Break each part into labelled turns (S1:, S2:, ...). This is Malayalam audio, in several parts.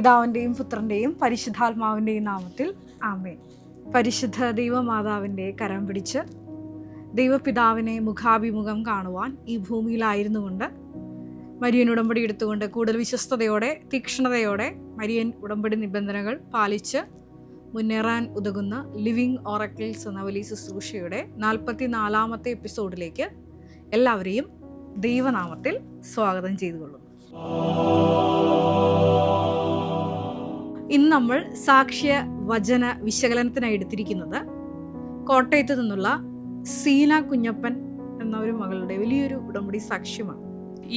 S1: പിതാവിൻ്റെയും പുത്രൻ്റെയും പരിശുദ്ധാത്മാവിൻ്റെയും നാമത്തിൽ ആമേൻ. പരിശുദ്ധ ദൈവമാതാവിൻ്റെ കരം പിടിച്ച് ദൈവപിതാവിനെ മുഖാഭിമുഖം കാണുവാൻ ഈ ഭൂമിയിലായിരുന്നുകൊണ്ട് മരിയൻ ഉടമ്പടി എടുത്തുകൊണ്ട് കൂടുതൽ വിശ്വസ്തയോടെ തീക്ഷ്ണതയോടെ മരിയൻ ഉടമ്പടി നിബന്ധനകൾ പാലിച്ച് മുന്നേറാൻ ഉതകുന്ന ലിവിങ് ഓറക്കിൾസ് എന്ന വലിയ ശുശ്രൂഷയുടെ 44-ാമത്തെ എപ്പിസോഡിലേക്ക് എല്ലാവരെയും ദൈവനാമത്തിൽ സ്വാഗതം ചെയ്തുകൊള്ളുന്നു. ഇന്ന് നമ്മൾ സാക്ഷ്യ വചന വിശകലനത്തിനായി എടുത്തിരിക്കുന്നത് കോട്ടയത്ത് നിന്നുള്ള സീന കുഞ്ഞപ്പൻ എന്ന ഒരു മകളുടെ വലിയൊരു ഉടമ്പടി സാക്ഷ്യമാണ്.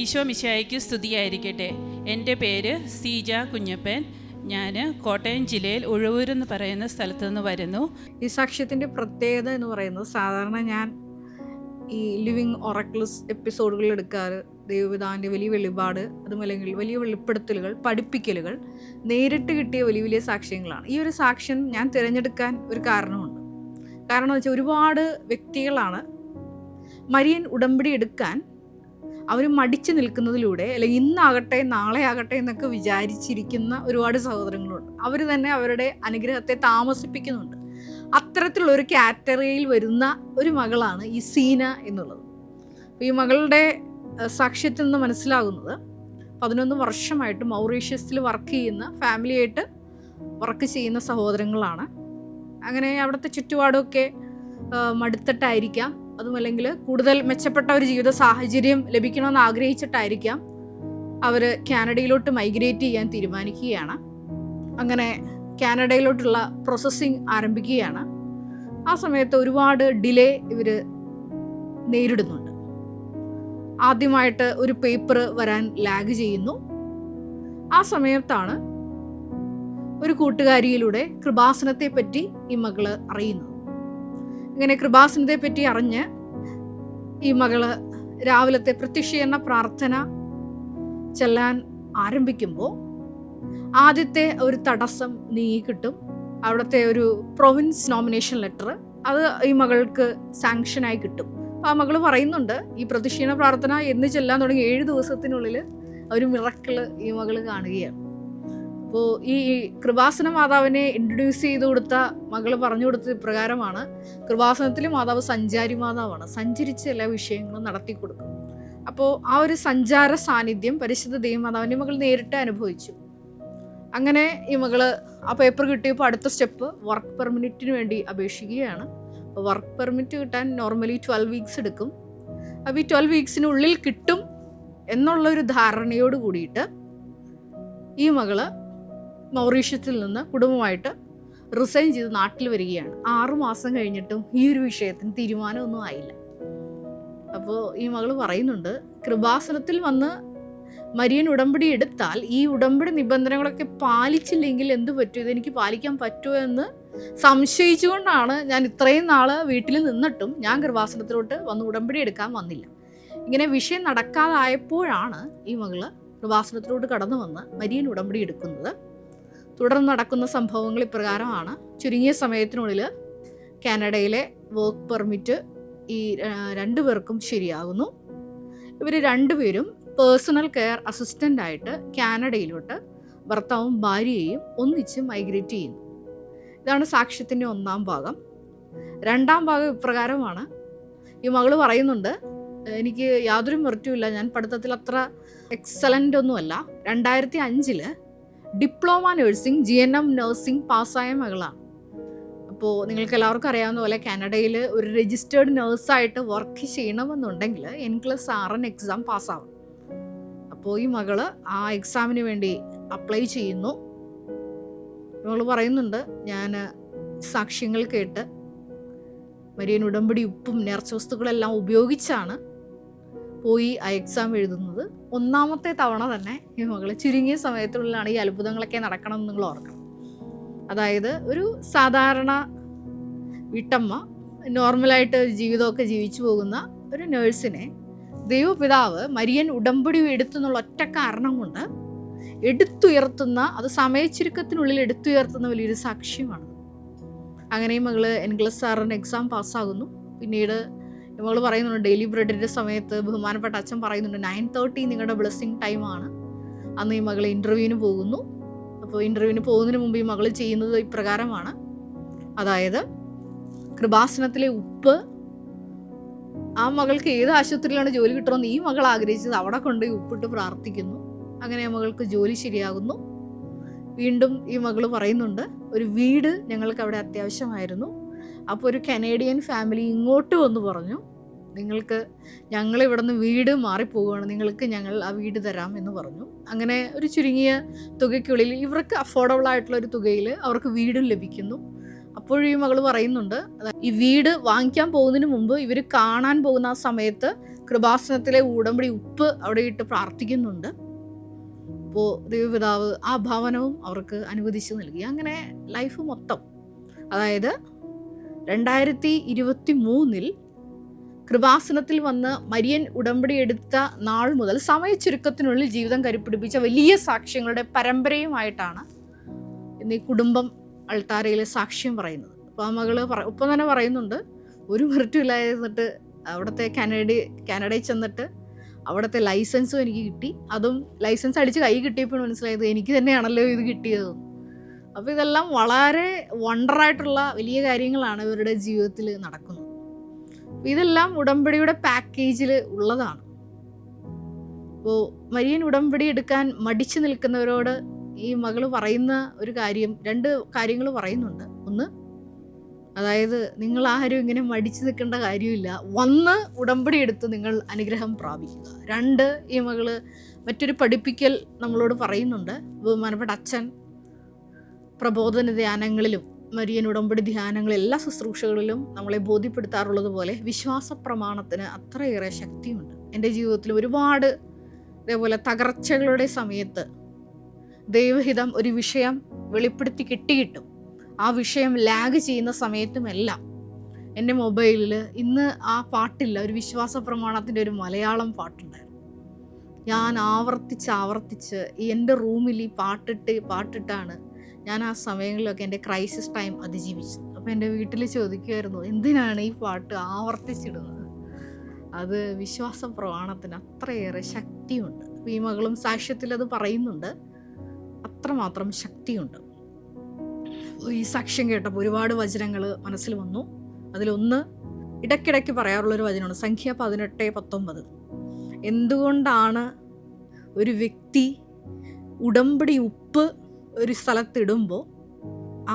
S2: ഈശോ മിശിഹായ്ക്ക് സ്തുതിയായിരിക്കട്ടെ. എൻ്റെ പേര് സീജ കുഞ്ഞപ്പൻ. ഞാൻ കോട്ടയം ജില്ലയിൽ ഉഴവൂർ എന്ന് പറയുന്ന സ്ഥലത്ത് നിന്ന് വരുന്നു.
S1: ഈ സാക്ഷ്യത്തിൻ്റെ പ്രത്യേകത എന്ന് പറയുന്നത്, സാധാരണ ഞാൻ ഈ ലിവിങ് ഒറക്കിൾസ് എപ്പിസോഡുകൾ എടുക്കാറ് ദൈവപിതാവിൻ്റെ വലിയ വെളിപാട്, അതുമല്ലെങ്കിൽ വലിയ വെളിപ്പെടുത്തലുകൾ, പഠിപ്പിക്കലുകൾ, നേരിട്ട് കിട്ടിയ വലിയ വലിയ സാക്ഷ്യങ്ങളാണ്. ഈ ഒരു സാക്ഷ്യം ഞാൻ തിരഞ്ഞെടുക്കാൻ ഒരു കാരണമുണ്ട്. കാരണം എന്ന് വെച്ചാൽ ഒരുപാട് വ്യക്തികളാണ് മരിയൻ ഉടമ്പടി എടുക്കാൻ അവർ മടിച്ചു നിൽക്കുന്നതിലൂടെ, അല്ലെങ്കിൽ ഇന്നാകട്ടെ നാളെ ആകട്ടെ എന്നൊക്കെ വിചാരിച്ചിരിക്കുന്ന ഒരുപാട് സഹോദരങ്ങളുണ്ട്. അവർ തന്നെ അവരുടെ അനുഗ്രഹത്തെ താമസിപ്പിക്കുന്നുണ്ട്. അത്തരത്തിലുള്ള ഒരു കാറ്റഗറിയിൽ വരുന്ന ഒരു മകളാണ് ഈ സീന എന്നുള്ളത്. ഈ മകളുടെ സാക്ഷ്യത്തിൽ നിന്ന് മനസ്സിലാകുന്നത് 11 വർഷമായിട്ട് മൗറീഷ്യസിൽ വർക്ക് ചെയ്യുന്ന, ഫാമിലിയായിട്ട് വർക്ക് ചെയ്യുന്ന സഹോദരങ്ങളാണ്. അങ്ങനെ അവിടുത്തെ ചുറ്റുപാടൊക്കെ മടുത്തിട്ടായിരിക്കാം, അതുമല്ലെങ്കിൽ കൂടുതൽ മെച്ചപ്പെട്ട ഒരു ജീവിത സാഹചര്യം ലഭിക്കണമെന്ന് ആഗ്രഹിച്ചിട്ടായിരിക്കാം അവർ കാനഡയിലോട്ട് മൈഗ്രേറ്റ് ചെയ്യാൻ തീരുമാനിക്കുകയാണ്. അങ്ങനെ കാനഡയിലോട്ടുള്ള പ്രോസസ്സിങ് ആരംഭിക്കുകയാണ്. ആ സമയത്ത് ഒരുപാട് ഡിലേ ഇവർ നേരിടുന്നുണ്ട്. ആദ്യമായിട്ട് ഒരു പേപ്പർ വരാൻ ലാഗ് ചെയ്യുന്നു. ആ സമയത്താണ് ഒരു കൂട്ടുകാരിയിലൂടെ കൃപാസനത്തെ പറ്റി ഈ മകള് അറിയുന്നത്. ഇങ്ങനെ കൃപാസനത്തെ പറ്റി അറിഞ്ഞ് ഈ മകള് രാവിലത്തെ പ്രത്യക്ഷീകരണ പ്രാർത്ഥന ചെല്ലാൻ ആരംഭിക്കുമ്പോൾ ആദ്യത്തെ ഒരു തടസ്സം നീങ്ങിക്കിട്ടും. അവിടുത്തെ ഒരു പ്രൊവിൻസ് നോമിനേഷൻ ലെറ്റർ അത് ഈ മകൾക്ക് സാങ്ഷനായി കിട്ടും. അപ്പോൾ ആ മകൾ പറയുന്നുണ്ട്, ഈ പ്രത്യക്ഷീകരണ പ്രാർത്ഥന എന്ന് ചെല്ലാൻ തുടങ്ങി 7 ദിവസത്തിനുള്ളിൽ ഒരു മിറക്കിൾ ഈ മകൾ കാണുകയാണ്. അപ്പോൾ ഈ കൃപാസന മാതാവിനെ ഇൻട്രൊഡ്യൂസ് ചെയ്ത് കൊടുത്ത മകൾ പറഞ്ഞു കൊടുത്തത് ഇപ്രകാരമാണ്: കൃപാസനത്തിൽ മാതാവ് സഞ്ചാരി മാതാവാണ്, സഞ്ചരിച്ച് എല്ലാ വിഷയങ്ങളും നടത്തി കൊടുക്കും. അപ്പോൾ ആ ഒരു സഞ്ചാര സാന്നിധ്യം പരിശുദ്ധ ദൈവമാതാവിൻ്റെ മകൾ നേരിട്ട് അനുഭവിച്ചു. അങ്ങനെ ഈ മകള് ആ പേപ്പർ കിട്ടിയപ്പോൾ അടുത്ത സ്റ്റെപ്പ് വർക്ക് പെർമിറ്റിന് വേണ്ടി അപേക്ഷിക്കുകയാണ്. അപ്പോൾ വർക്ക് പെർമിറ്റ് കിട്ടാൻ നോർമലി 12 വീക്സ് എടുക്കും. അപ്പോൾ ഈ 12 വീക്സിനുള്ളിൽ കിട്ടും എന്നുള്ളൊരു ധാരണയോട് കൂടിയിട്ട് ഈ മകള് മൗറീഷ്യത്തിൽ നിന്ന് കുടുംബമായിട്ട് റിസൈൻ ചെയ്ത് നാട്ടിൽ വരികയാണ്. 6 മാസം കഴിഞ്ഞിട്ടും ഈ ഒരു വിഷയത്തിന് തീരുമാനമൊന്നും ആയില്ല. അപ്പോൾ ഈ മകള് പറയുന്നുണ്ട്, കൃപാസനത്തിൽ വന്ന് മരിയൻ ഉടമ്പടി എടുത്താൽ ഈ ഉടമ്പടി നിബന്ധനകളൊക്കെ പാലിച്ചില്ലെങ്കിൽ എന്ത് പറ്റും, ഇതെനിക്ക് പാലിക്കാൻ പറ്റുമോ എന്ന് സംശയിച്ചുകൊണ്ടാണ് ഞാൻ ഇത്രയും നാള് വീട്ടിൽ നിന്നിട്ടും ഞാൻ കൃപാസനത്തിലോട്ട് വന്ന് ഉടമ്പടി എടുക്കാൻ വന്നില്ല. ഇങ്ങനെ വിഷയം നടക്കാതായപ്പോഴാണ് ഈ മകള് കൃപാസനത്തിലോട്ട് കടന്നു വന്ന് മരിയൻ ഉടമ്പടി എടുക്കുന്നത്. തുടർന്ന് നടക്കുന്ന സംഭവങ്ങൾ ഇപ്രകാരമാണ്: ചുരുങ്ങിയ സമയത്തിനുള്ളിൽ കാനഡയിലെ വർക്ക് പെർമിറ്റ് ഈ 2 പേർക്കും ശരിയാകുന്നു. ഇവർ 2 പേരും പേഴ്സണൽ കെയർ അസിസ്റ്റൻ്റ് ആയിട്ട് കാനഡയിലോട്ട് ഭർത്താവും ഭാര്യയെയും ഒന്നിച്ച് മൈഗ്രേറ്റ് ചെയ്യുന്നു. ഇതാണ് സാക്ഷ്യത്തിൻ്റെ 1-ാം ഭാഗം. 2-ാം ഭാഗം ഇപ്രകാരമാണ്. ഈ മകള് പറയുന്നുണ്ട്, എനിക്ക് യാതൊരു മെറിറ്റുമില്ല, ഞാൻ പഠിത്തത്തിൽ അത്ര എക്സലൻ്റ് ഒന്നുമല്ല. 2005 ഡിപ്ലോമ നഴ്സിംഗ് GNM നഴ്സിംഗ് പാസ്സായ മകളാണ്. അപ്പോൾ നിങ്ങൾക്ക് എല്ലാവർക്കും അറിയാവുന്ന പോലെ കാനഡയിൽ ഒരു രജിസ്റ്റേർഡ് നേഴ്സായിട്ട് വർക്ക് ചെയ്യണമെന്നുണ്ടെങ്കിൽ N+RN എക്സാം പാസ്സാവും. അപ്പോൾ ഈ മകള് ആ എക്സാമിന് വേണ്ടി അപ്ലൈ ചെയ്യുന്നു. മകൾ പറയുന്നുണ്ട്, ഞാൻ സാക്ഷ്യങ്ങൾ കേട്ട് മരിയൻ ഉടമ്പടി ഉപ്പും നേർച്ച വസ്തുക്കളെല്ലാം ഉപയോഗിച്ചാണ് പോയി ആ എക്സാം എഴുതുന്നത്. 1-ാമത്തെ തവണ തന്നെ ഈ മകൾ ചുരുങ്ങിയ സമയത്തിനുള്ളിലാണ് ഈ അത്ഭുതങ്ങളൊക്കെ നടക്കണം എന്ന് നിങ്ങൾ ഓർക്കണം. അതായത് ഒരു സാധാരണ വീട്ടമ്മ നോർമലായിട്ട് ജീവിതമൊക്കെ ജീവിച്ചു പോകുന്ന ഒരു നേഴ്സിനെ ദൈവപിതാവ് മരിയൻ ഉടമ്പടി എടുത്തുന്നുള്ള ഒറ്റ കാരണം കൊണ്ട് എടുത്തുയർത്തുന്ന, അത് സമയച്ചുരുക്കത്തിനുള്ളിൽ എടുത്തുയർത്തുന്ന വലിയൊരു സാക്ഷ്യമാണ്. അങ്ങനെ മകള് N+RN എക്സാം പാസ്സാകുന്നു. പിന്നീട് മകൾ പറയുന്നുണ്ട്, ഡെയിലി ബ്രെഡിൻ്റെ സമയത്ത് ബഹുമാനപ്പെട്ട അച്ഛൻ പറയുന്നുണ്ട് 9:30 നിങ്ങളുടെ ബ്ലെസ്സിങ് ടൈമാണ്. അന്ന് ഈ മകൾ ഇൻ്റർവ്യൂവിന് പോകുന്നു. അപ്പോൾ ഇൻ്റർവ്യൂവിന് പോകുന്നതിന് മുമ്പ് ഈ മകൾ ചെയ്യുന്നത് ഇപ്രകാരമാണ്. അതായത് കൃപാസനത്തിലെ ഉപ്പ്, ആ മകൾക്ക് ഏത് ആശുപത്രിയിലാണ് ജോലി കിട്ടണമെന്ന് ഈ മകൾ ആഗ്രഹിച്ചത്, അവിടെ കൊണ്ട് ഉപ്പിട്ട് പ്രാർത്ഥിക്കുന്നു. അങ്ങനെ ആ മകൾക്ക് ജോലി ശരിയാകുന്നു. വീണ്ടും ഈ മകൾ പറയുന്നുണ്ട്, ഒരു വീട് ഞങ്ങൾക്ക് അവിടെ അത്യാവശ്യമായിരുന്നു. അപ്പോൾ ഒരു കനേഡിയൻ ഫാമിലി ഇങ്ങോട്ട് വന്ന് പറഞ്ഞു, ഞങ്ങളിവിടെ നിന്ന് വീട് മാറിപ്പോവുകയാണ്, നിങ്ങൾക്ക് ഞങ്ങൾ ആ വീട് തരാം എന്ന് പറഞ്ഞു. അങ്ങനെ ഒരു ചുരുങ്ങിയ തുകയ്ക്കുള്ളിൽ, ഇവർക്ക് അഫോർഡബിൾ ആയിട്ടുള്ള ഒരു തുകയിൽ അവർക്ക് വീടും ലഭിക്കുന്നു. അപ്പോഴും ഈ മകൾ പറയുന്നുണ്ട്, ഈ വീട് വാങ്ങിക്കാൻ പോകുന്നതിന് മുമ്പ് ഇവർ കാണാൻ പോകുന്ന ആ സമയത്ത് കൃപാസനത്തിലെ ഉടമ്പടി ഉപ്പ് അവിടെ ഇട്ട് പ്രാർത്ഥിക്കുന്നുണ്ട്. അപ്പോൾ ദൈവപിതാവ് ആ ഭവനവും അവർക്ക് അനുവദിച്ച് നൽകി. അങ്ങനെ ലൈഫ് മൊത്തം, അതായത് 2023 കൃപാസനത്തിൽ വന്ന് മരിയൻ ഉടമ്പടി എടുത്ത നാൾ മുതൽ സമയച്ചുരുക്കത്തിനുള്ളിൽ ജീവിതം കരുപ്പിടിപ്പിച്ച വലിയ സാക്ഷ്യങ്ങളുടെ പരമ്പരയുമായിട്ടാണ് ഇന്ന് ഈ കുടുംബം അൾത്താരയിൽ സാക്ഷ്യം പറയുന്നത്. അപ്പോൾ ആ മകള് ഒപ്പം തന്നെ പറയുന്നുണ്ട്, ഒരു മെറിറ്റും ഇല്ലായിരുന്നിട്ട് അവിടുത്തെ കാനഡയിൽ ചെന്നിട്ട് അവിടുത്തെ ലൈസൻസും എനിക്ക് കിട്ടി. അതും ലൈസൻസ് അടിച്ച് കൈ കിട്ടിയപ്പോൾ മനസ്സിലായത് എനിക്ക് തന്നെയാണല്ലോ ഇത് കിട്ടിയത്. അപ്പോൾ ഇതെല്ലാം വളരെ വണ്ടറായിട്ടുള്ള വലിയ കാര്യങ്ങളാണ് ഇവരുടെ ജീവിതത്തിൽ നടക്കുന്നത്. ഇതെല്ലാം ഉടമ്പടിയുടെ പാക്കേജിൽ ഉള്ളതാണ്. അപ്പോൾ മരിയൻ ഉടമ്പടി എടുക്കാൻ മടിച്ചു നിൽക്കുന്നവരോട് ഈ മകള് പറയുന്ന ഒരു കാര്യം, 2 കാര്യങ്ങൾ പറയുന്നുണ്ട്. ഒന്ന്, അതായത് നിങ്ങൾ ആരും ഇങ്ങനെ മടിച്ചു നിൽക്കേണ്ട കാര്യമില്ല, വന്ന് ഉടമ്പടി എടുത്ത് നിങ്ങൾ അനുഗ്രഹം പ്രാപിക്കുക. 2, ഈ മകള് മറ്റൊരു പഠിപ്പിക്കൽ നമ്മളോട് പറയുന്നുണ്ട്. ബഹുമാനപ്പെട്ട അച്ഛൻ പ്രബോധന ധ്യാനങ്ങളിലും മരിയൻ ഉടമ്പടി ധ്യാനങ്ങളും എല്ലാ ശുശ്രൂഷകളിലും നമ്മളെ ബോധ്യപ്പെടുത്താറുള്ളത് പോലെ വിശ്വാസ പ്രമാണത്തിന് അത്രയേറെ ശക്തിയുണ്ട്. എൻ്റെ ജീവിതത്തിൽ ഒരുപാട് ഇതേപോലെ തകർച്ചകളുടെ സമയത്ത് ദൈവഹിതം ഒരു വിഷയം വെളിപ്പെടുത്തി കിട്ടിയിട്ടും ആ വിഷയം ലാഗ് ചെയ്യുന്ന സമയത്തുമെല്ലാം എൻ്റെ മൊബൈലിൽ ഇന്ന് ആ പാട്ടില്ല, ഒരു വിശ്വാസ പ്രമാണത്തിൻ്റെ ഒരു മലയാളം പാട്ടുണ്ടായിരുന്നു. ഞാൻ ആവർത്തിച്ച് എൻ്റെ റൂമിൽ ഈ പാട്ടിട്ടാണ് ഞാൻ ആ സമയങ്ങളിലൊക്കെ എൻ്റെ ക്രൈസിസ് ടൈം അതിജീവിച്ചത്. അപ്പോൾ എൻ്റെ വീട്ടിൽ ചോദിക്കുമായിരുന്നു, എന്തിനാണ് ഈ പാട്ട് ആവർത്തിച്ചിടുന്നത്? അത് വിശ്വാസ പ്രമാണത്തിന് അത്രയേറെ ശക്തിയുണ്ട്. അപ്പോൾ ഈ മകളും സാക്ഷ്യത്തിൽ അത് പറയുന്നുണ്ട്, അത്രമാത്രം ശക്തിയുണ്ട്. ഈ സാക്ഷ്യം കേട്ടപ്പോൾ ഒരുപാട് വചനങ്ങൾ മനസ്സിൽ വന്നു. അതിലൊന്ന് ഇടയ്ക്കിടയ്ക്ക് പറയാറുള്ളൊരു വചനമാണ് സംഖ്യ 18:19. എന്തുകൊണ്ടാണ് ഒരു വ്യക്തി ഉടമ്പടി ഉപ്പ് ഒരു സ്ഥലത്തിടുമ്പോൾ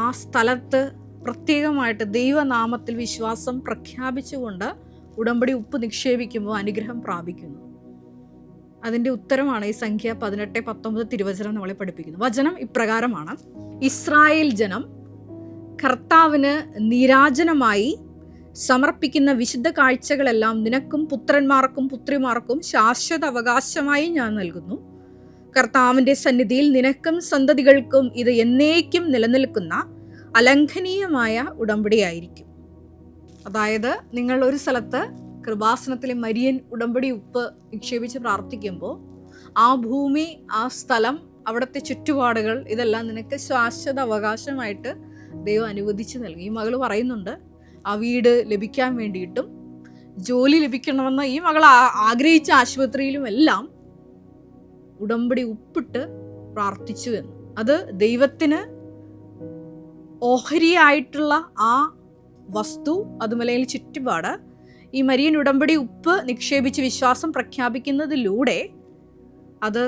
S1: ആ സ്ഥലത്ത് പ്രത്യേകമായിട്ട് ദൈവനാമത്തിൽ വിശ്വാസം പ്രഖ്യാപിച്ചുകൊണ്ട് ഉടമ്പടി ഉപ്പ് നിക്ഷേപിക്കുമ്പോൾ അനുഗ്രഹം പ്രാപിക്കുന്നു? അതിൻ്റെ ഉത്തരമാണ് ഈ സംഖ്യ 18:19 തിരുവചനം നമ്മളെ പഠിപ്പിക്കുന്നത്. വചനം ഇപ്രകാരമാണ്: ഇസ്രായേൽ ജനം കർത്താവിന് നീരാജനമായി സമർപ്പിക്കുന്ന വിശുദ്ധ കാഴ്ചകളെല്ലാം നിനക്കും പുത്രന്മാർക്കും പുത്രിമാർക്കും ശാശ്വത അവകാശമായി ഞാൻ നൽകുന്നു. കർത്താവിൻ്റെ സന്നിധിയിൽ നിനക്കും സന്തതികൾക്കും ഇത് എന്നേക്കും നിലനിൽക്കുന്ന അലംഘനീയമായ ഉടമ്പടിയായിരിക്കും. അതായത് നിങ്ങൾ ഒരു സ്ഥലത്ത് കൃപാസനത്തിലെ മരിയൻ ഉടമ്പടി ഉപ്പ് നിക്ഷേപിച്ച് പ്രാർത്ഥിക്കുമ്പോൾ ആ ഭൂമി, ആ സ്ഥലം, അവിടുത്തെ ചുറ്റുപാടുകൾ ഇതെല്ലാം നിനക്ക് ശാശ്വത അവകാശമായിട്ട് ദൈവം അനുവദിച്ച് നൽകി. ഈ മകൾ പറയുന്നുണ്ട്, ആ വീട് ലഭിക്കാൻ വേണ്ടിയിട്ടും ജോലി ലഭിക്കണമെന്ന് ഈ മകൾ ആഗ്രഹിച്ച ആശുപത്രിയിലുമെല്ലാം ഉടമ്പടി ഉപ്പിട്ട് പ്രാർത്ഥിച്ചു എന്ന്. അത് ദൈവത്തിന് ഓഹരിയായിട്ടുള്ള ആ വസ്തു, അതുമല്ലെങ്കിൽ ചുറ്റുപാട് ഈ മരിയൻ ഉടമ്പടി ഉപ്പ് നിക്ഷേപിച്ച് വിശ്വാസം പ്രഖ്യാപിക്കുന്നതിലൂടെ അത്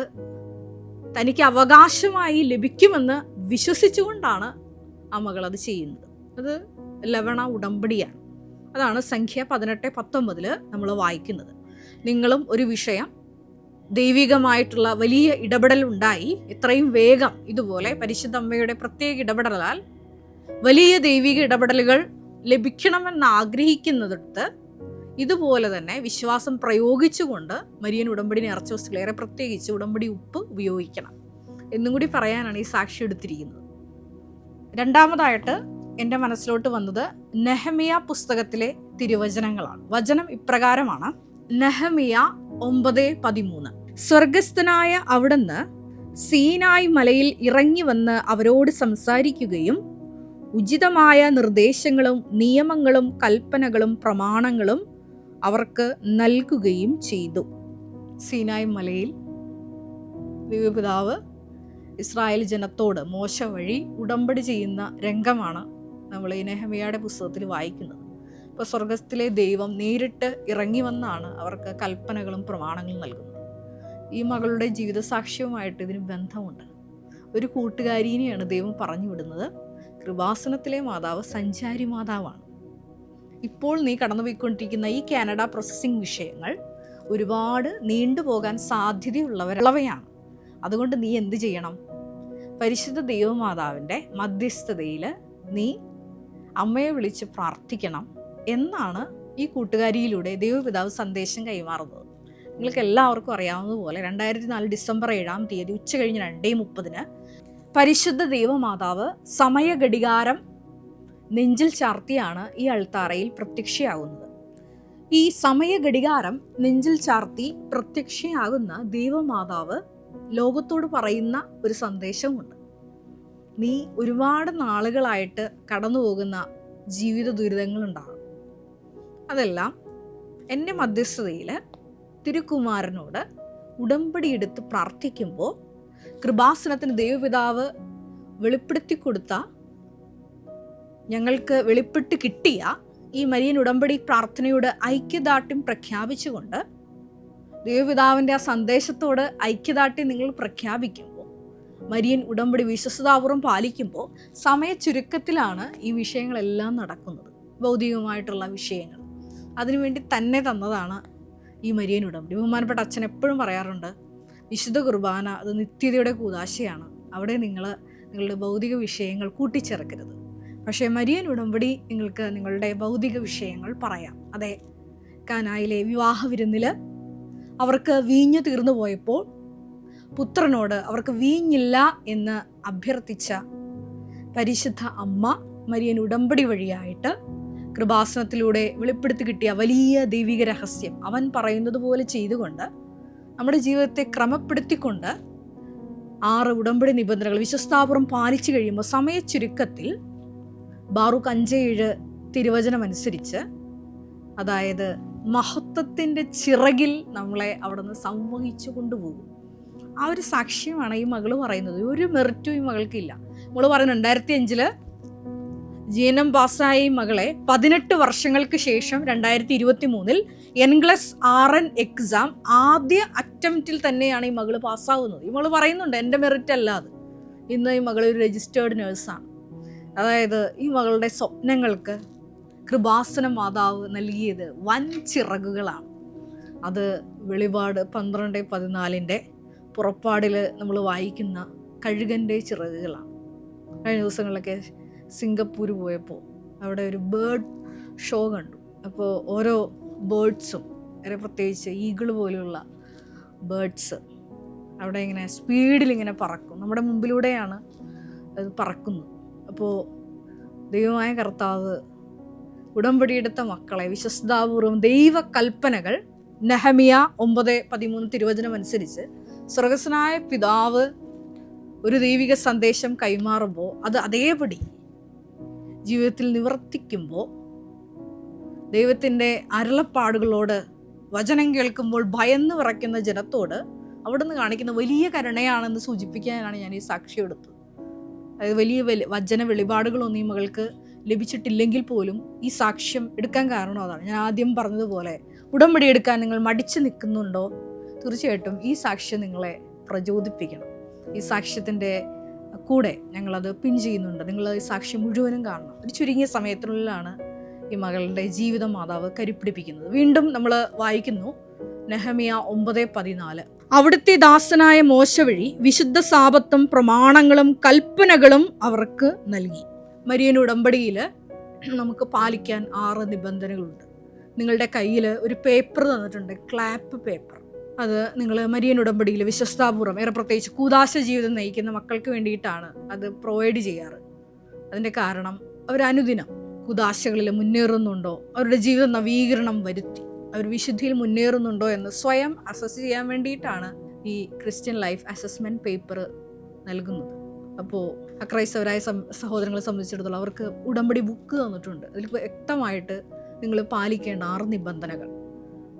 S1: തനിക്ക് അവകാശമായി ലഭിക്കുമെന്ന് വിശ്വസിച്ചുകൊണ്ടാണ് ആ മകൾ അത് ചെയ്യുന്നത്. അത് ലവണ ഉടമ്പടിയാണ്. അതാണ് സംഖ്യ 18:19 നമ്മൾ വായിക്കുന്നത്. നിങ്ങളും ഒരു വിഷയം ദൈവികമായിട്ടുള്ള വലിയ ഇടപെടൽ ഉണ്ടായി എത്രയും വേഗം ഇതുപോലെ പരിശുദ്ധ അമ്മയുടെ പ്രത്യേക ഇടപെടലാൽ വലിയ ദൈവിക ഇടപെടലുകൾ ലഭിക്കണമെന്ന് ആഗ്രഹിക്കുന്നിടത്ത് ഇതുപോലെ തന്നെ വിശ്വാസം പ്രയോഗിച്ചുകൊണ്ട് മരിയൻ ഉടമ്പടി നേർച്ച വസ്തുക്കളേറെ പ്രത്യേകിച്ച് ഉടമ്പടി ഉപ്പ് ഉപയോഗിക്കണം എന്നും കൂടി പറയാനാണ് ഈ സാക്ഷി എടുത്തിരിക്കുന്നത്. രണ്ടാമതായിട്ട് എൻ്റെ മനസ്സിലോട്ട് വന്നത് നെഹമിയ പുസ്തകത്തിലെ തിരുവചനങ്ങളാണ്. വചനം ഇപ്രകാരമാണ്: നെഹമിയ 9:13. സ്വർഗസ്ഥനായ അവിടുന്ന് സീനായ് മലയിൽ ഇറങ്ങി വന്ന് അവരോട് സംസാരിക്കുകയും ഉചിതമായ നിർദ്ദേശങ്ങളും നിയമങ്ങളും കൽപ്പനകളും പ്രമാണങ്ങളും അവർക്ക് നൽകുകയും ചെയ്തു. സീനായ് മലയിൽ ദൈവപിതാവ് ഇസ്രായേൽ ജനത്തോട് മോശ വഴി ഉടമ്പടി ചെയ്യുന്ന രംഗമാണ് നമ്മൾ ഈ നെഹമ്യായുടെ പുസ്തകത്തിൽ വായിക്കുന്നത്. ഇപ്പോൾ സ്വർഗത്തിലെ ദൈവം നേരിട്ട് ഇറങ്ങി വന്നാണ് അവർക്ക് കൽപ്പനകളും പ്രമാണങ്ങളും നൽകുന്നത്. ഈ മകളുടെ ജീവിതസാക്ഷ്യവുമായിട്ട് ഇതിന് ബന്ധമുണ്ട്. ഒരു കൂട്ടുകാരിനെയാണ് ദൈവം പറഞ്ഞു വിടുന്നത്. കൃപാസനത്തിലെ മാതാവ് സഞ്ചാരി മാതാവാണ്. ഇപ്പോൾ നീ കടന്നുപോയിക്കൊണ്ടിരിക്കുന്ന ഈ കാനഡ പ്രോസസ്സിംഗ് വിഷയങ്ങൾ ഒരുപാട് നീണ്ടുപോകാൻ സാധ്യതയുള്ളവയാണ്. അതുകൊണ്ട് നീ എന്ത് ചെയ്യണം? പരിശുദ്ധ ദൈവമാതാവിൻ്റെ മധ്യസ്ഥതയിൽ നീ അമ്മയെ വിളിച്ച് പ്രാർത്ഥിക്കണം എന്നാണ് ഈ കൂട്ടുകാരിയിലൂടെ ദൈവപിതാവ് സന്ദേശം കൈമാറുന്നത്. നിങ്ങൾക്ക് എല്ലാവർക്കും അറിയാവുന്നതുപോലെ 2004 ഡിസംബർ 7-ാം തീയതി ഉച്ചകഴിഞ്ഞ് 2:30 പരിശുദ്ധ ദൈവമാതാവ് സമയഘടികാരം നെഞ്ചിൽ ചാർത്തിയാണ് ഈ അൾത്താരയിൽ പ്രത്യക്ഷയാകുന്നത്. ഈ സമയഘടികാരം നെഞ്ചിൽ ചാർത്തി പ്രത്യക്ഷയാകുന്ന ദൈവമാതാവ് ലോകത്തോട് പറയുന്ന ഒരു സന്ദേശമുണ്ട്. നീ ഒരുപാട് നാളുകളായിട്ട് കടന്നു പോകുന്ന ജീവിത ദുരിതങ്ങളുണ്ടാകും. അതെല്ലാം എൻ്റെ മധ്യസ്ഥതയിൽ തിരുക്കുമാരനോട് ഉടമ്പടി എടുത്ത് പ്രാർത്ഥിക്കുമ്പോൾ കൃപാസനത്തിന് ദൈവപിതാവ് വെളിപ്പെടുത്തി കൊടുത്ത, ഞങ്ങൾക്ക് വെളിപ്പെട്ട് കിട്ടിയ ഈ മരിയൻ ഉടമ്പടി പ്രാർത്ഥനയോട് ഐക്യദാർഢ്യം പ്രഖ്യാപിച്ചുകൊണ്ട് ദൈവപിതാവിൻ്റെ ആ സന്ദേശത്തോട് ഐക്യദാർഢ്യം നിങ്ങൾ പ്രഖ്യാപിക്കുമ്പോൾ, മരിയൻ ഉടമ്പടി വിശ്വസ്തതാപൂർവ്വം പാലിക്കുമ്പോൾ സമയ ചുരുക്കത്തിലാണ് ഈ വിഷയങ്ങളെല്ലാം നടക്കുന്നത്. ഭൗതികമായിട്ടുള്ള വിഷയങ്ങൾ അതിനുവേണ്ടി തന്നെ തന്നതാണ് ഈ മരിയൻ ഉടമ്പടി. ബഹുമാനപ്പെട്ട അച്ഛൻ എപ്പോഴും പറയാറുണ്ട്, വിശുദ്ധ കുർബാന അത് നിത്യതയുടെ കൂദാശയാണ്. അവിടെ നിങ്ങളുടെ ഭൗതിക വിഷയങ്ങൾ കൂട്ടിച്ചേർക്കരുത്. പക്ഷേ മരിയൻ ഉടമ്പടി നിങ്ങൾക്ക് നിങ്ങളുടെ ഭൗതിക വിഷയങ്ങൾ പറയാം. അതെ, കാനായിലെ വിവാഹ വിരുന്നിൽ അവർക്ക് വീഞ്ഞ് തീർന്നു പോയപ്പോൾ പുത്രനോട് അവർക്ക് വീഞ്ഞില്ല എന്ന് അഭ്യർത്ഥിച്ച പരിശുദ്ധ അമ്മ മരിയൻ ഉടമ്പടി വഴിയായിട്ട് കൃപാസനത്തിലൂടെ വെളിപ്പെടുത്തി കിട്ടിയ വലിയ ദൈവിക രഹസ്യം അവൻ പറയുന്നത് പോലെ ചെയ്തുകൊണ്ട് നമ്മുടെ ജീവിതത്തെ ക്രമപ്പെടുത്തിക്കൊണ്ട് 6 ഉടമ്പടി നിബന്ധനകൾ വിശ്വസ്താപൂർവ്വം പാലിച്ചു കഴിയുമ്പോൾ സമയ ചുരുക്കത്തിൽ ബാറൂക്ക് 5:7 തിരുവചനം അനുസരിച്ച്, അതായത് മഹത്വത്തിൻ്റെ ചിറകിൽ നമ്മളെ അവിടെ നിന്ന് സംവഹിച്ചു കൊണ്ടുപോകും. ആ ഒരു സാക്ഷ്യമാണ് ഈ മകൾ പറയുന്നത്. ഒരു മെറിറ്റും ഈ മകൾക്കില്ല. നമ്മൾ പറയുന്നത് 2005 ജീനം പാസ്സായി മകളെ 18 വർഷങ്ങൾക്ക് ശേഷം 2023 എൻഗ്ലസ് RN എക്സാം ആദ്യ അറ്റംപ്റ്റിൽ തന്നെയാണ് ഈ മകൾ പാസ്സാവുന്നത്. ഈ മകൾ പറയുന്നുണ്ട്, എൻ്റെ മെറിറ്റ് അല്ലാതെ. ഇന്ന് ഈ മകൾ ഒരു രജിസ്റ്റേർഡ് നേഴ്സാണ്. അതായത് ഈ മകളുടെ സ്വപ്നങ്ങൾക്ക് കൃപാസന മാതാവ് നൽകിയത് വൻ ചിറകുകളാണ്. അത് വെളിപാട് 12:14 പുറപ്പാടിൽ നമ്മൾ വായിക്കുന്ന കഴുകൻ്റെ ചിറകുകളാണ്. കഴിഞ്ഞ ദിവസങ്ങളിലൊക്കെ സിംഗപ്പൂർ പോയപ്പോൾ അവിടെ ഒരു ബേർഡ് ഷോ കണ്ടു. അപ്പോൾ ഓരോ ബേർഡ്സും, വേറെ പ്രത്യേകിച്ച് ഈഗിൾ പോലെയുള്ള ബേർഡ്സ് അവിടെ ഇങ്ങനെ സ്പീഡിലിങ്ങനെ പറക്കും. നമ്മുടെ മുമ്പിലൂടെയാണ് അത് പറക്കുന്നത്. അപ്പോൾ ദൈവമായ കർത്താവ് ഉടമ്പടിയെടുത്ത മക്കളെ വിശ്വസ്താപൂർവ്വം ദൈവ കൽപ്പനകൾ നെഹമ്യ 9:13 തിരുവചനം അനുസരിച്ച് സ്വർഗസ്വനായ പിതാവ് ഒരു ദൈവിക സന്ദേശം കൈമാറുമ്പോൾ അത് അതേപടി ജീവിതത്തിൽ നിവർത്തിക്കുമ്പോൾ ദൈവത്തിൻ്റെ അരുളപ്പാടുകളോട് വചനം കേൾക്കുമ്പോൾ ഭയന്ന് വിറയ്ക്കുന്ന ജനത്തോട് അവിടുന്ന് കാണിക്കുന്ന വലിയ കരുണയാണെന്ന് സൂചിപ്പിക്കാനാണ് ഞാൻ ഈ സാക്ഷ്യം എടുത്തത്. അതായത് വലിയ വചന വെളിപാടുകളൊന്നും ഈ മകൾക്ക് ലഭിച്ചിട്ടില്ലെങ്കിൽ പോലും ഈ സാക്ഷ്യം എടുക്കാൻ കാരണം അതാണ്. ഞാൻ ആദ്യം പറഞ്ഞതുപോലെ ഉടമ്പടി എടുക്കാൻ നിങ്ങൾ മടിച്ചു നിൽക്കുന്നുണ്ടോ? തീർച്ചയായിട്ടും ഈ സാക്ഷ്യം നിങ്ങളെ പ്രചോദിപ്പിക്കണം. ഈ സാക്ഷ്യത്തിൻ്റെ കൂടെ ഞങ്ങളത് പിൻ ചെയ്യുന്നുണ്ട്. നിങ്ങൾ ഈ സാക്ഷ്യം മുഴുവനും കാണണം. ഒരു ചുരുങ്ങിയ സമയത്തിനുള്ളിലാണ് ഈ മകളുടെ ജീവിത മാതാവ് കരുപ്പിടിപ്പിക്കുന്നത്. വീണ്ടും നമ്മൾ വായിക്കുന്നു നെഹമ്യ 9:14. അവിടുത്തെ ദാസനായ മോശ വഴി വിശുദ്ധ സാപത്തും പ്രമാണങ്ങളും കൽപ്പനകളും അവർക്ക് നൽകി. മരിയൻ ഉടമ്പടിയിൽ നമുക്ക് പാലിക്കാൻ 6 നിബന്ധനകളുണ്ട്. നിങ്ങളുടെ കയ്യിൽ ഒരു പേപ്പർ തന്നിട്ടുണ്ട്, ക്ലാപ്പ് പേപ്പർ. അത് നിങ്ങൾ മരിയൻ ഉടമ്പടിയിൽ വിശ്വസ്താപൂർവ്വം, ഏറെ പ്രത്യേകിച്ച് കൂദാശ ജീവിതം നയിക്കുന്ന മക്കൾക്ക് വേണ്ടിയിട്ടാണ് അത് പ്രൊവൈഡ് ചെയ്യാറ്. അതിൻ്റെ കാരണം അവരനുദിനം കൂദാശകളിൽ മുന്നേറുന്നുണ്ടോ, അവരുടെ ജീവിത നവീകരണം വരുത്തി അവർ വിശുദ്ധിയിൽ മുന്നേറുന്നുണ്ടോ എന്ന് സ്വയം അസസ് ചെയ്യാൻ വേണ്ടിയിട്ടാണ് ഈ ക്രിസ്ത്യൻ ലൈഫ് അസസ്മെൻറ്റ് പേപ്പർ നൽകുന്നത്. അപ്പോൾ അക്രൈസ്തവരായ സഹോദരങ്ങളെ സംബന്ധിച്ചിടത്തോളം അവർക്ക് ഉടമ്പടി ബുക്ക് തന്നിട്ടുണ്ട്. അതിൽ വ്യക്തമായിട്ട് നിങ്ങൾ പാലിക്കേണ്ട 6 നിബന്ധനകൾ.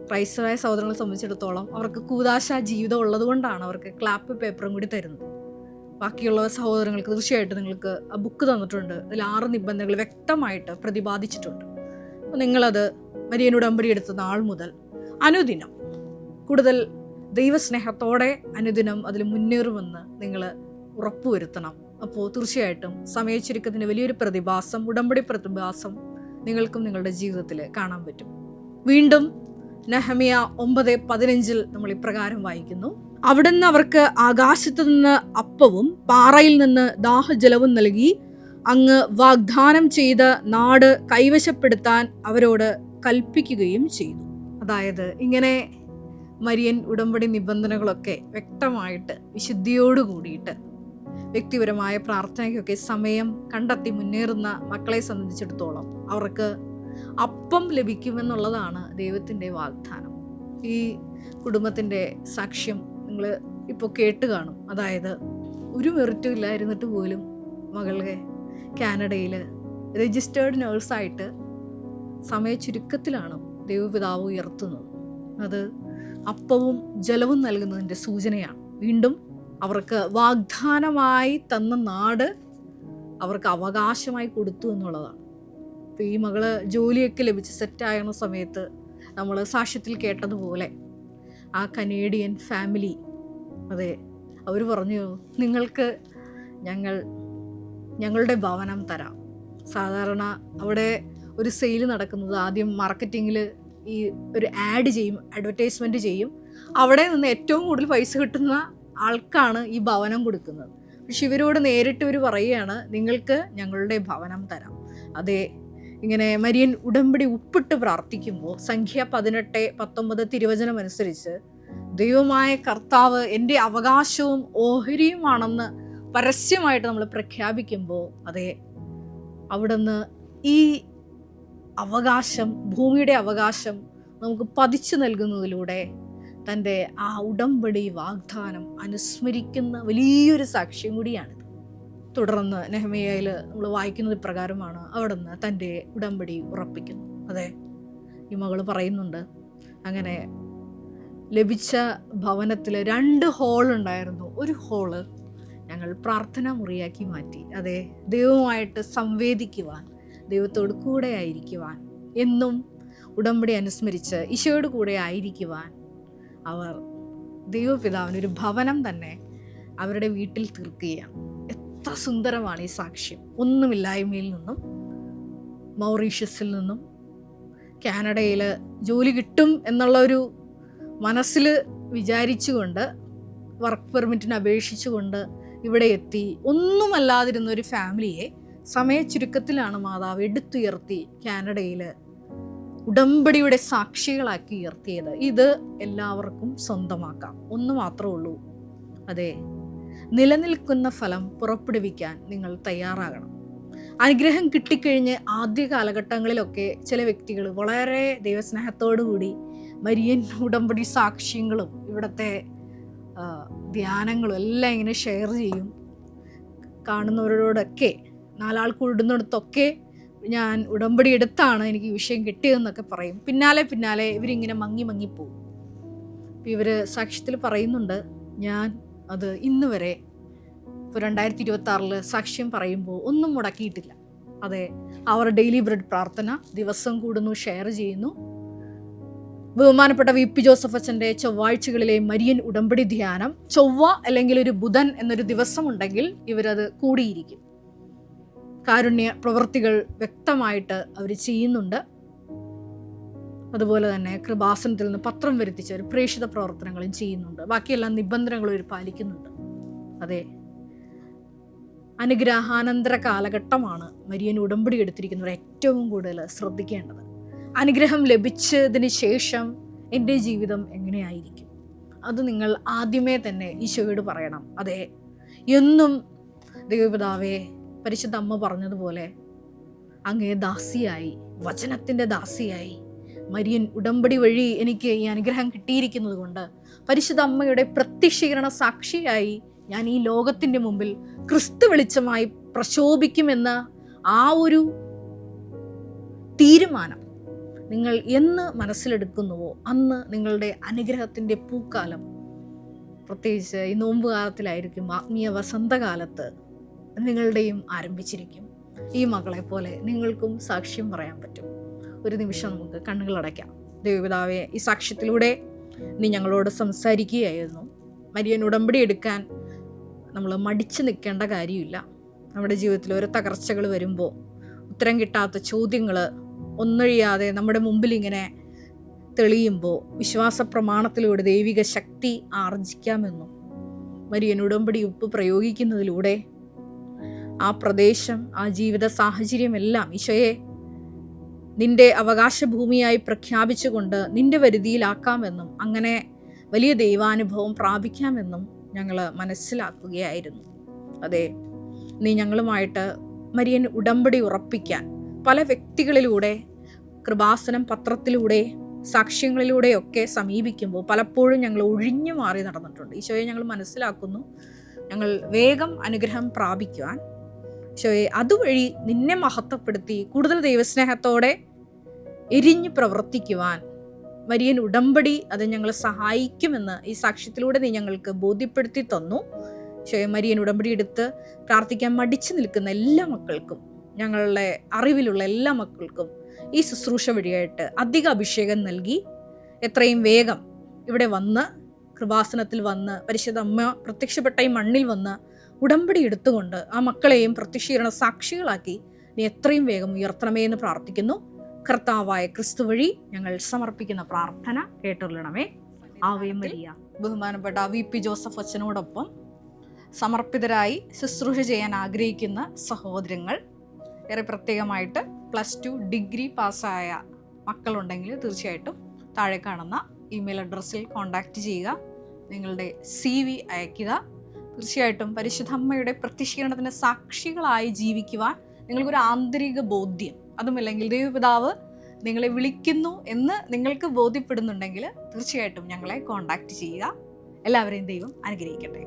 S1: ക്രൈസ്തവരായ സഹോദരങ്ങളെ സംബന്ധിച്ചിടത്തോളം അവർക്ക് കൂദാശ ജീവിതം ഉള്ളത് കൊണ്ടാണ് അവർക്ക് ക്ലാപ്പ് പേപ്പറും കൂടി തരുന്നത്. ബാക്കിയുള്ള സഹോദരങ്ങൾക്ക് തീർച്ചയായിട്ടും നിങ്ങൾക്ക് ആ ബുക്ക് തന്നിട്ടുണ്ട്. അതിൽ 6 നിബന്ധനകൾ വ്യക്തമായിട്ട് പ്രതിപാദിച്ചിട്ടുണ്ട്. അപ്പോൾ നിങ്ങളത് മരിയൻ ഉടമ്പടി എടുത്ത നാൾ മുതൽ അനുദിനം കൂടുതൽ ദൈവസ്നേഹത്തോടെ അനുദിനം അതിൽ മുന്നേറുമെന്ന് നിങ്ങൾ ഉറപ്പുവരുത്തണം. അപ്പോൾ തീർച്ചയായിട്ടും സമയച്ചുരുക്കത്തിൻ്റെ വലിയൊരു പ്രതിഭാസം, ഉടമ്പടി പ്രതിഭാസം നിങ്ങൾക്കും നിങ്ങളുടെ ജീവിതത്തിൽ കാണാൻ പറ്റും. വീണ്ടും നെഹമ്യ 9:15 നമ്മൾ ഇപ്രകാരം വായിക്കുന്നു: അവിടുന്ന് അവർക്ക് ആകാശത്തു നിന്ന് അപ്പവും പാറയിൽ നിന്ന് ദാഹജലവും നൽകി അങ്ങ് വാഗ്ദാനം ചെയ്ത നാട് കൈവശപ്പെടുത്താൻ അവരോട് കൽപ്പിക്കുകയും ചെയ്തു. അതായത് ഇങ്ങനെ മരിയൻ ഉടമ്പടി നിബന്ധനകളൊക്കെ വ്യക്തമായിട്ട് വിശുദ്ധിയോട് കൂടിയിട്ട് വ്യക്തിപരമായ പ്രാർത്ഥനയ്ക്കൊക്കെ സമയം കണ്ടെത്തി മുന്നേറുന്ന മക്കളെ സംബന്ധിച്ചിടത്തോളം അവർക്ക് അപ്പം ലഭിക്കുമെന്നുള്ളതാണ് ദൈവത്തിൻ്റെ വാഗ്ദാനം. ഈ കുടുംബത്തിൻ്റെ സാക്ഷ്യം നിങ്ങൾ ഇപ്പോൾ കേട്ട് കാണും. അതായത് ഒരു മെറിറ്റും ഇല്ലായിരുന്നിട്ട് പോലും മകളെ കാനഡയിൽ രജിസ്റ്റേർഡ് നേഴ്സായിട്ട് സമയച്ചുരുക്കത്തിലാണ് ദൈവപിതാവ് ഉയർത്തുന്നത്. അത് അപ്പവും ജലവും നൽകുന്നതിൻ്റെ സൂചനയാണ്. വീണ്ടും അവർക്ക് വാഗ്ദാനമായി തന്ന നാട് അവർക്ക് അവകാശമായി കൊടുത്തു എന്നുള്ളതാണ്. അപ്പോൾ ഈ മകള് ജോലിയൊക്കെ ലഭിച്ച് സെറ്റായുന്ന സമയത്ത് നമ്മൾ സാക്ഷ്യത്തിൽ കേട്ടതുപോലെ ആ കനേഡിയൻ ഫാമിലി, അതെ, അവർ പറഞ്ഞു, നിങ്ങൾക്ക് ഞങ്ങളുടെ ഭവനം തരാം. സാധാരണ അവിടെ ഒരു സെയിൽ നടക്കുന്നത് ആദ്യം മാർക്കറ്റിങ്ങിൽ ഈ ഒരു ആഡ് ചെയ്യും, അഡ്വർടൈസ്മെൻറ്റ് ചെയ്യും. അവിടെ നിന്ന് ഏറ്റവും കൂടുതൽ പൈസ കിട്ടുന്ന ആൾക്കാണ് ഈ ഭവനം കൊടുക്കുന്നത്. പക്ഷെ ഇവരോട് നേരിട്ട് ഇവർ പറയുകയാണ്, നിങ്ങൾക്ക് ഞങ്ങളുടെ ഭവനം തരാം. അതെ, ഇങ്ങനെ മരിയൻ ഉടമ്പടി ഉപ്പിട്ട് പ്രാർത്ഥിക്കുമ്പോൾ സംഖ്യ 18:19 തിരുവചനം അനുസരിച്ച് ദൈവമായ കർത്താവ് എൻ്റെ അവകാശവും ഓഹരിയുമാണെന്ന് പരസ്യമായിട്ട് നമ്മൾ പ്രഖ്യാപിക്കുമ്പോൾ, അതെ, അവിടുന്ന് ഈ അവകാശം, ഭൂമിയുടെ അവകാശം നമുക്ക് പതിച്ചു നൽകുന്നതിലൂടെ തൻ്റെ ആ ഉടമ്പടി വാഗ്ദാനം അനുസ്മരിക്കുന്ന വലിയൊരു സാക്ഷ്യം കൂടിയാണിത്. തുടർന്ന് നെഹമ്യയിൽ നമ്മൾ വായിക്കുന്നത് പ്രകാരമാണ്, അവിടുന്ന് തൻ്റെ ഉടമ്പടി ഉറപ്പിക്കുന്നു. അതെ, ഈ മകൾ പറയുന്നുണ്ട്, അങ്ങനെ ലഭിച്ച ഭവനത്തിൽ 2 ഹോൾ ഉണ്ടായിരുന്നു. ഒരു ഹോള് ഞങ്ങൾ പ്രാർത്ഥനാ മുറിയാക്കി മാറ്റി. അതെ, ദൈവവുമായിട്ട് സംവേദിക്കുവാൻ, ദൈവത്തോട് കൂടെ ആയിരിക്കുവാൻ, എന്നും ഉടമ്പടി അനുസ്മരിച്ച് ഈശോയോട് കൂടെ ആയിരിക്കുവാൻ അവർ ദൈവപിതാവിനൊരു ഭവനം തന്നെ അവരുടെ വീട്ടിൽ തീർക്കുകയാണ്. എത്ര സുന്ദരമാണ് ഈ സാക്ഷ്യം. ഒന്നുമില്ലായ്മയിൽ നിന്നും, മൗറീഷ്യസിൽ നിന്നും കാനഡയിൽ ജോലി കിട്ടും എന്നുള്ളൊരു മനസ്സിൽ വിചാരിച്ചുകൊണ്ട് വർക്ക് പെർമിറ്റിന് അപേക്ഷിച്ചുകൊണ്ട് ഇവിടെ എത്തി ഒന്നുമല്ലാതിരുന്ന ഒരു ഫാമിലിയെ സമയച്ചുരുക്കത്തിലാണ് മാതാവ് എടുത്തുയർത്തി കാനഡയിൽ ഉടമ്പടിയുടെ സാക്ഷികളാക്കി ഉയർത്തിയത്. ഇത് എല്ലാവർക്കും സ്വന്തമാക്കാം. ഒന്ന് മാത്രമേ ഉള്ളൂ, അതെ, നിലനിൽക്കുന്ന ഫലം പുറപ്പെടുവിക്കാൻ നിങ്ങൾ തയ്യാറാകണം. അനുഗ്രഹം കിട്ടിക്കഴിഞ്ഞ് ആദ്യ കാലഘട്ടങ്ങളിലൊക്കെ ചില വ്യക്തികൾ വളരെ ദൈവസ്നേഹത്തോടു കൂടി മരിയൻ ഉടമ്പടി സാക്ഷ്യങ്ങളും ഇവിടുത്തെ ധ്യാനങ്ങളും എല്ലാം ഇങ്ങനെ ഷെയർ ചെയ്യും. കാണുന്നവരോടൊക്കെ 4 ആൾ കൂടുന്നിടത്തൊക്കെ ഞാൻ ഉടമ്പടി എടുത്താണ് എനിക്ക് ഈ വിഷയം കിട്ടിയതെന്നൊക്കെ പറയും. പിന്നാലെ ഇവരിങ്ങനെ മങ്ങിപ്പോവും. ഇവർ സാക്ഷ്യത്തിൽ പറയുന്നുണ്ട്, ഞാൻ അത് ഇന്ന് വരെ ഇപ്പോൾ 2026 സാക്ഷ്യം പറയുമ്പോൾ ഒന്നും മുടക്കിയിട്ടില്ല. അതെ, അവർ ഡെയിലി ബ്രെഡ് പ്രാർത്ഥന ദിവസം കൂടുന്നു, ഷെയർ ചെയ്യുന്നു. ബഹുമാനപ്പെട്ട VP ജോസഫ് അച്ഛൻ്റെ ചൊവ്വാഴ്ചകളിലെ മരിയൻ ഉടമ്പടി ധ്യാനം ചൊവ്വ അല്ലെങ്കിൽ ഒരു ബുധൻ എന്നൊരു ദിവസം ഉണ്ടെങ്കിൽ ഇവരത് കൂടിയിരിക്കും. കാരുണ്യ പ്രവൃത്തികൾ വ്യക്തമായിട്ട് അവർ ചെയ്യുന്നുണ്ട്. അതുപോലെ തന്നെ കൃപാസനത്തിൽ നിന്ന് പത്രം വരുത്തിച്ച ഒരു പ്രേക്ഷിത പ്രവർത്തനങ്ങളും ചെയ്യുന്നുണ്ട്. ബാക്കിയെല്ലാം നിബന്ധനകളും അവർ പാലിക്കുന്നുണ്ട്. അതെ, അനുഗ്രഹാനന്തര കാലഘട്ടമാണ് മരിയൻ ഉടമ്പടി എടുത്തിരിക്കുന്നവർ ഏറ്റവും കൂടുതൽ ശ്രദ്ധിക്കേണ്ടത്. അനുഗ്രഹം ലഭിച്ചതിന് ശേഷം എൻ്റെ ജീവിതം എങ്ങനെയായിരിക്കും, അത് നിങ്ങൾ ആദ്യമേ തന്നെ ഈശോയോട് പറയണം. അതെ, എന്നും ദൈവപിതാവേ, പരിശുദ്ധ അമ്മ പറഞ്ഞതുപോലെ അങ്ങേ ദാസിയായി, വചനത്തിൻ്റെ ദാസിയായി മരിയൻ ഉടമ്പടി വഴി എനിക്ക് ഈ അനുഗ്രഹം കിട്ടിയിരിക്കുന്നത് കൊണ്ട് പരിശുദ്ധ അമ്മയുടെ പ്രത്യക്ഷീകരണ സാക്ഷിയായി ഞാൻ ഈ ലോകത്തിൻ്റെ മുമ്പിൽ ക്രിസ്തു വെളിച്ചമായി പ്രശോഭിക്കുമെന്ന ആ ഒരു തീരുമാനം നിങ്ങൾ എന്ന് മനസ്സിലെടുക്കുന്നുവോ അന്ന് നിങ്ങളുടെ അനുഗ്രഹത്തിൻ്റെ പൂക്കാലം പ്രത്യേകിച്ച് ഈ നോമ്പ് കാലത്തിലായിരിക്കും, ആത്മീയ വസന്തകാലത്ത് നിങ്ങളുടെയും ആരംഭിച്ചിരിക്കും. ഈ മകളെ പോലെ നിങ്ങൾക്കും സാക്ഷ്യം പറയാൻ പറ്റും. ഒരു നിമിഷം നമുക്ക് കണ്ണുകളടയ്ക്കാം. ദൈവപിതാവേ, ഈ സാക്ഷ്യത്തിലൂടെ നീ ഞങ്ങളോട് സംസാരിക്കുകയായിരുന്നു. മരിയൻ ഉടമ്പടി എടുക്കാൻ നമ്മൾ മടിച്ചു നിൽക്കേണ്ട കാര്യമില്ല. നമ്മുടെ ജീവിതത്തിൽ ഓരോ തകർച്ചകൾ വരുമ്പോൾ, ഉത്തരം കിട്ടാത്ത ചോദ്യങ്ങൾ ഒന്നൊഴിയാതെ നമ്മുടെ മുമ്പിൽ ഇങ്ങനെ തെളിയുമ്പോൾ വിശ്വാസ പ്രമാണത്തിലൂടെ ദൈവിക ശക്തി ആർജിക്കാമെന്നും മരിയൻ ഉടമ്പടി ഉപ്പ് പ്രയോഗിക്കുന്നതിലൂടെ ആ പ്രദേശം, ആ ജീവിത സാഹചര്യമെല്ലാം ഈശോയെ നിന്റെ അവകാശഭൂമിയായി പ്രഖ്യാപിച്ചുകൊണ്ട് നിന്റെ വരുതിയിലാക്കാമെന്നും അങ്ങനെ വലിയ ദൈവാനുഭവം പ്രാപിക്കാമെന്നും ഞങ്ങൾ മനസ്സിലാക്കുകയായിരുന്നു. അതെ, നീ ഞങ്ങളുമായിട്ട് മരിയൻ ഉടമ്പടി ഉറപ്പിക്കാൻ പല വ്യക്തികളിലൂടെ, കൃപാസനം പത്രത്തിലൂടെ, സാക്ഷ്യങ്ങളിലൂടെയൊക്കെ സമീപിക്കുമ്പോൾ പലപ്പോഴും ഞങ്ങൾ ഒഴിഞ്ഞു മാറി നടന്നിട്ടുണ്ട്. ഈശോയെ, ഞങ്ങൾ മനസ്സിലാക്കുന്നു, ഞങ്ങൾ വേഗം അനുഗ്രഹം പ്രാപിക്കുവാൻ, ഈശോയെ അതുവഴി നിന്നെ മഹത്വപ്പെടുത്തി കൂടുതൽ ദൈവസ്നേഹത്തോടെ എരിഞ്ഞു പ്രവർത്തിക്കുവാൻ മരിയൻ ഉടമ്പടി അത് ഞങ്ങളെ സഹായിക്കുമെന്ന് ഈ സാക്ഷ്യത്തിലൂടെ നീ ഞങ്ങൾക്ക് ബോധ്യപ്പെടുത്തി തന്നു. ഈശോയെ, മരിയൻ ഉടമ്പടി എടുത്ത് പ്രാർത്ഥിക്കാൻ മടിച്ചു നിൽക്കുന്ന എല്ലാ മക്കൾക്കും, ഞങ്ങളുടെ അറിവിലുള്ള എല്ലാ മക്കൾക്കും ഈ ശുശ്രൂഷ വഴിയായിട്ട് അധിക അഭിഷേകം നൽകി എത്രയും വേഗം ഇവിടെ വന്ന്, കൃപാസനത്തിൽ വന്ന്, പരിശുദ്ധ അമ്മ പ്രത്യക്ഷപ്പെട്ട ഈ മണ്ണിൽ വന്ന് ഉടമ്പടി എടുത്തുകൊണ്ട് ആ മക്കളെയും പ്രത്യക്ഷീകരണ സാക്ഷികളാക്കി നീ എത്രയും വേഗം ഉയർത്തണമേ എന്ന് പ്രാർത്ഥിക്കുന്നു. കർത്താവായ ക്രിസ്തു വഴി ഞങ്ങൾ സമർപ്പിക്കുന്ന പ്രാർത്ഥന കേട്ടുകൊള്ളണമേ. Ave Maria. ബഹുമാനപ്പെട്ട VP ജോസഫ് അച്ഛനോടൊപ്പം സമർപ്പിതരായി ശുശ്രൂഷ ചെയ്യാൻ ആഗ്രഹിക്കുന്ന സഹോദരങ്ങൾ, ഏറെ പ്രത്യേകമായിട്ട് +2 ഡിഗ്രി പാസ്സായ മക്കളുണ്ടെങ്കിൽ തീർച്ചയായിട്ടും താഴെ കാണുന്ന ഇമെയിൽ അഡ്രസ്സിൽ കോൺടാക്റ്റ് ചെയ്യുക. നിങ്ങളുടെ CV അയയ്ക്കുക. തീർച്ചയായിട്ടും പരിശുദ്ധ അമ്മയുടെ പ്രത്യക്ഷീകരണത്തിന് സാക്ഷികളായി ജീവിക്കുവാൻ നിങ്ങൾക്കൊരു ആന്തരിക ബോധ്യം, അതുമല്ലെങ്കിൽ ദൈവപിതാവ് നിങ്ങളെ വിളിക്കുന്നു എന്ന് നിങ്ങൾക്ക് ബോധ്യപ്പെടുന്നുണ്ടെങ്കിൽ തീർച്ചയായിട്ടും ഞങ്ങളെ കോൺടാക്റ്റ് ചെയ്യുക. എല്ലാവരെയും ദൈവം അനുഗ്രഹിക്കട്ടെ.